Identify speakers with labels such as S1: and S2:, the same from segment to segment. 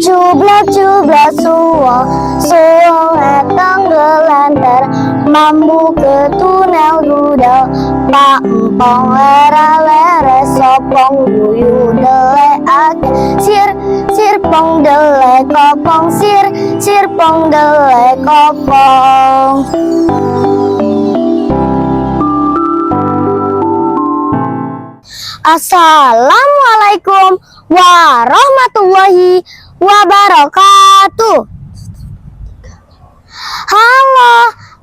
S1: Cublak cublak suwong, suwong etang gelantar, mambu ketunel gudel, pak empong lera lere sopong guyu dele ake, sir pong dele kopong, sir pong dele kopong. Assalamualaikum warahmatullahi wabarakatuh. Halo,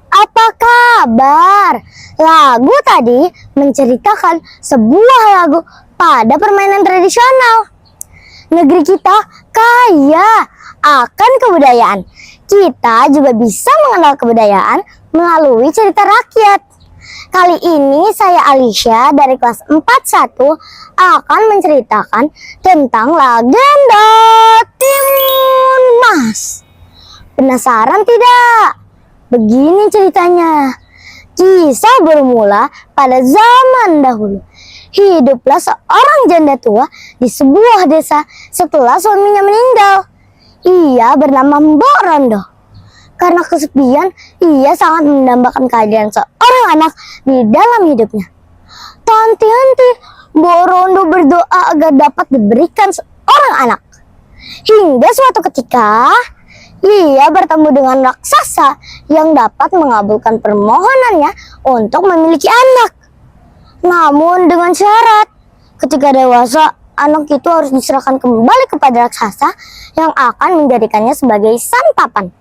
S1: apa kabar? Lagu tadi menceritakan sebuah lagu pada permainan tradisional. Negeri kita kaya akan kebudayaan. Kita juga bisa mengenal kebudayaan melalui cerita rakyat. Kali ini saya Alicia dari kelas 41 akan menceritakan tentang legenda Timun Mas. Penasaran tidak? Begini ceritanya. Kisah bermula pada zaman dahulu. Hiduplah seorang janda tua di sebuah desa setelah suaminya meninggal. Ia bernama Mbok Rondo. Karena kesepian, ia sangat mendambakan kehadiran seorang anak di dalam hidupnya. Tak henti, Mbok Rondo berdoa agar dapat diberikan seorang anak. Hingga suatu ketika, ia bertemu dengan raksasa yang dapat mengabulkan permohonannya untuk memiliki anak. Namun dengan syarat, ketika dewasa, anak itu harus diserahkan kembali kepada raksasa yang akan menjadikannya sebagai santapan.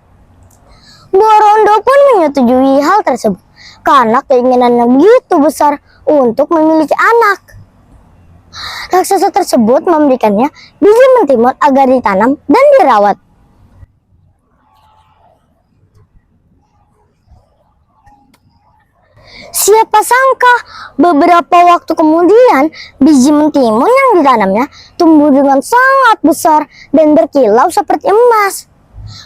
S1: Mbok Rondo pun menyetujui hal tersebut karena keinginannya begitu besar untuk memiliki anak. Raksasa tersebut memberikannya biji mentimun agar ditanam dan dirawat. Siapa sangka beberapa waktu kemudian biji mentimun yang ditanamnya tumbuh dengan sangat besar dan berkilau seperti emas.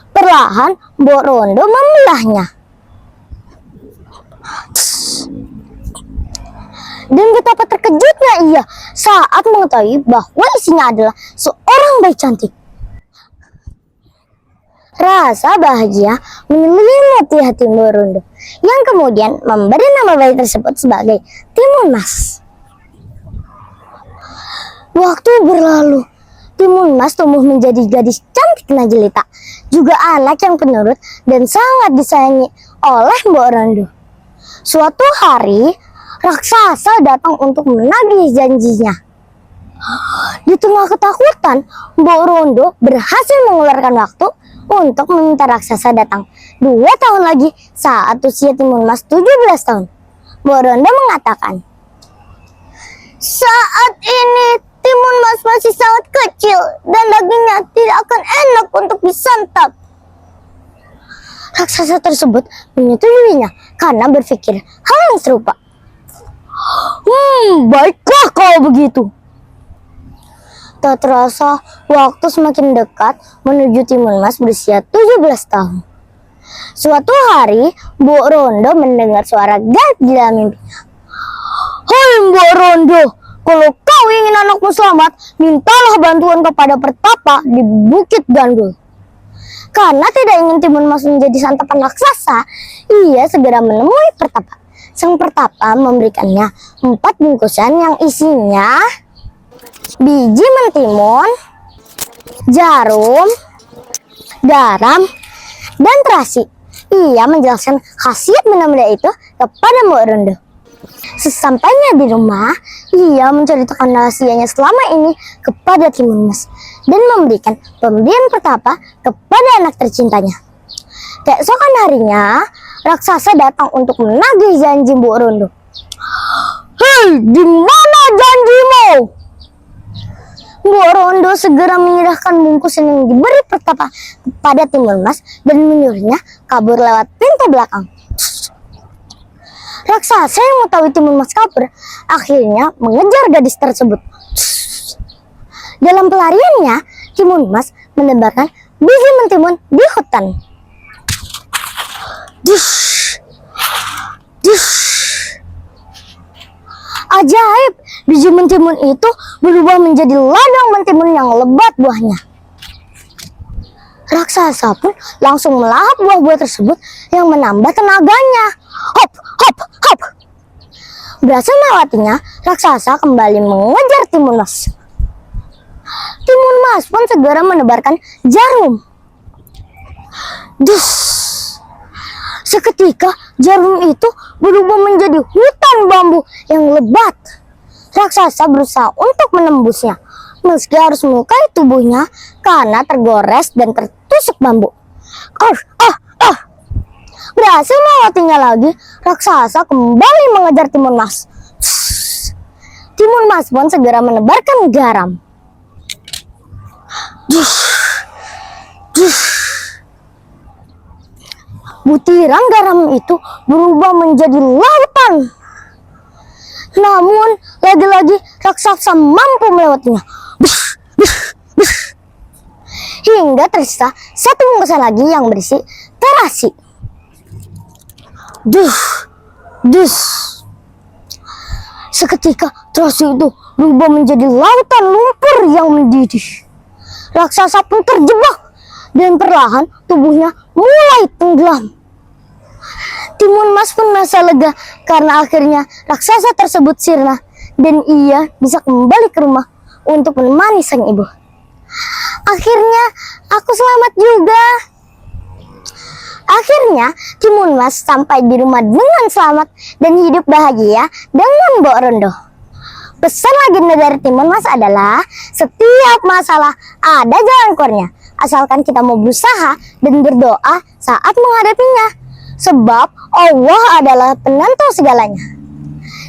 S1: Perlahan Mbok Rondo membelahnya. Dan betapa terkejutnya ia saat mengetahui bahwa isinya adalah seorang bayi cantik. Rasa bahagia menyelimuti hati Mbok Rondo yang kemudian memberi nama bayi tersebut sebagai Timun Mas. Waktu berlalu, Timun Mas tumbuh menjadi gadis cantik jelita, juga anak yang penurut dan sangat disayangi oleh Mbok Rondo. Suatu hari, raksasa datang untuk menagih janjinya. Di tengah ketakutan, Mbok Rondo berhasil mengeluarkan waktu untuk meminta raksasa datang 2 tahun lagi saat usia Timun Mas 17 tahun. Mbok Rondo mengatakan, "Saat ini Timun Mas masih sangat kecil dan dagingnya tidak akan enak untuk disantap." Raksasa tersebut menyetujuinya karena berpikir hal yang serupa. Baiklah kalau begitu. Tak terasa, waktu semakin dekat menuju Timun Mas berusia 17 tahun. Suatu hari, Mbok Rondo mendengar suara gaib di dalam mimpinya. "Hai Mbok Rondo, kalau kau ingin anakmu selamat, mintalah bantuan kepada Pertapa di Bukit Gandul." Karena tidak ingin Timun Mas menjadi santapan raksasa, ia segera menemui Pertapa. Sang Pertapa memberikannya 4 bungkusan yang isinya biji mentimun, jarum, garam, dan terasi. Ia menjelaskan khasiat benda-benda itu kepada Mbok Rondo. Sesampainya di rumah, ia menceritakan rahasianya selama ini kepada Timun Mas dan memberikan pemberian Pertapa kepada anak tercintanya. Keesokan harinya, raksasa datang untuk menagih janji Mbok Rondo. "Hei, di mana janjimu?" Mbok Rondo segera menyerahkan bungkusan yang diberi Pertapa kepada Timun Mas dan menyuruhnya kabur lewat pintu belakang. Raksasa yang mengetahui Timun Mas kabur akhirnya mengejar gadis tersebut. Dalam pelariannya, Timun Mas menebarkan biji mentimun di hutan. Ajaib, biji mentimun itu berubah menjadi ladang mentimun yang lebat buahnya. Raksasa pun langsung melahap buah-buah tersebut yang menambah tenaganya. Hop, hop, hop. Berhasil melewatinya, raksasa kembali mengejar Timun Mas. Timun Mas pun segera menebarkan jarum. Dus. Seketika jarum itu berubah menjadi hutan bambu yang lebat. Raksasa berusaha untuk menembusnya, meski harus melukai tubuhnya karena tergores dan tertusuk bambu. Berhasil melewatinya lagi, raksasa kembali mengejar Timun Mas. Timun Mas pun segera menebarkan garam. Butiran garam itu berubah menjadi lautan. Namun, lagi-lagi raksasa mampu melewatinya. Hingga tersisa satu bungkusan lagi yang berisi terasi. Seketika terasi itu berubah menjadi lautan lumpur yang mendidih. Raksasa pun terjebak dan perlahan tubuhnya mulai tenggelam. Timun Mas pun merasa lega karena akhirnya raksasa tersebut sirna dan ia bisa kembali ke rumah untuk menemani sang ibu. Akhirnya aku selamat juga. Akhirnya Timun Mas sampai di rumah dengan selamat dan hidup bahagia dengan Mbok Rondo. Pesan legenda dari Timun Mas adalah setiap masalah ada jalan keluarnya, asalkan kita mau berusaha dan berdoa saat menghadapinya. Sebab Allah adalah penentu segalanya.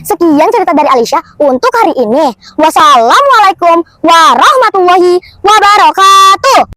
S1: Sekian cerita dari Alisha untuk hari ini. Wassalamualaikum warahmatullahi wabarakatuh.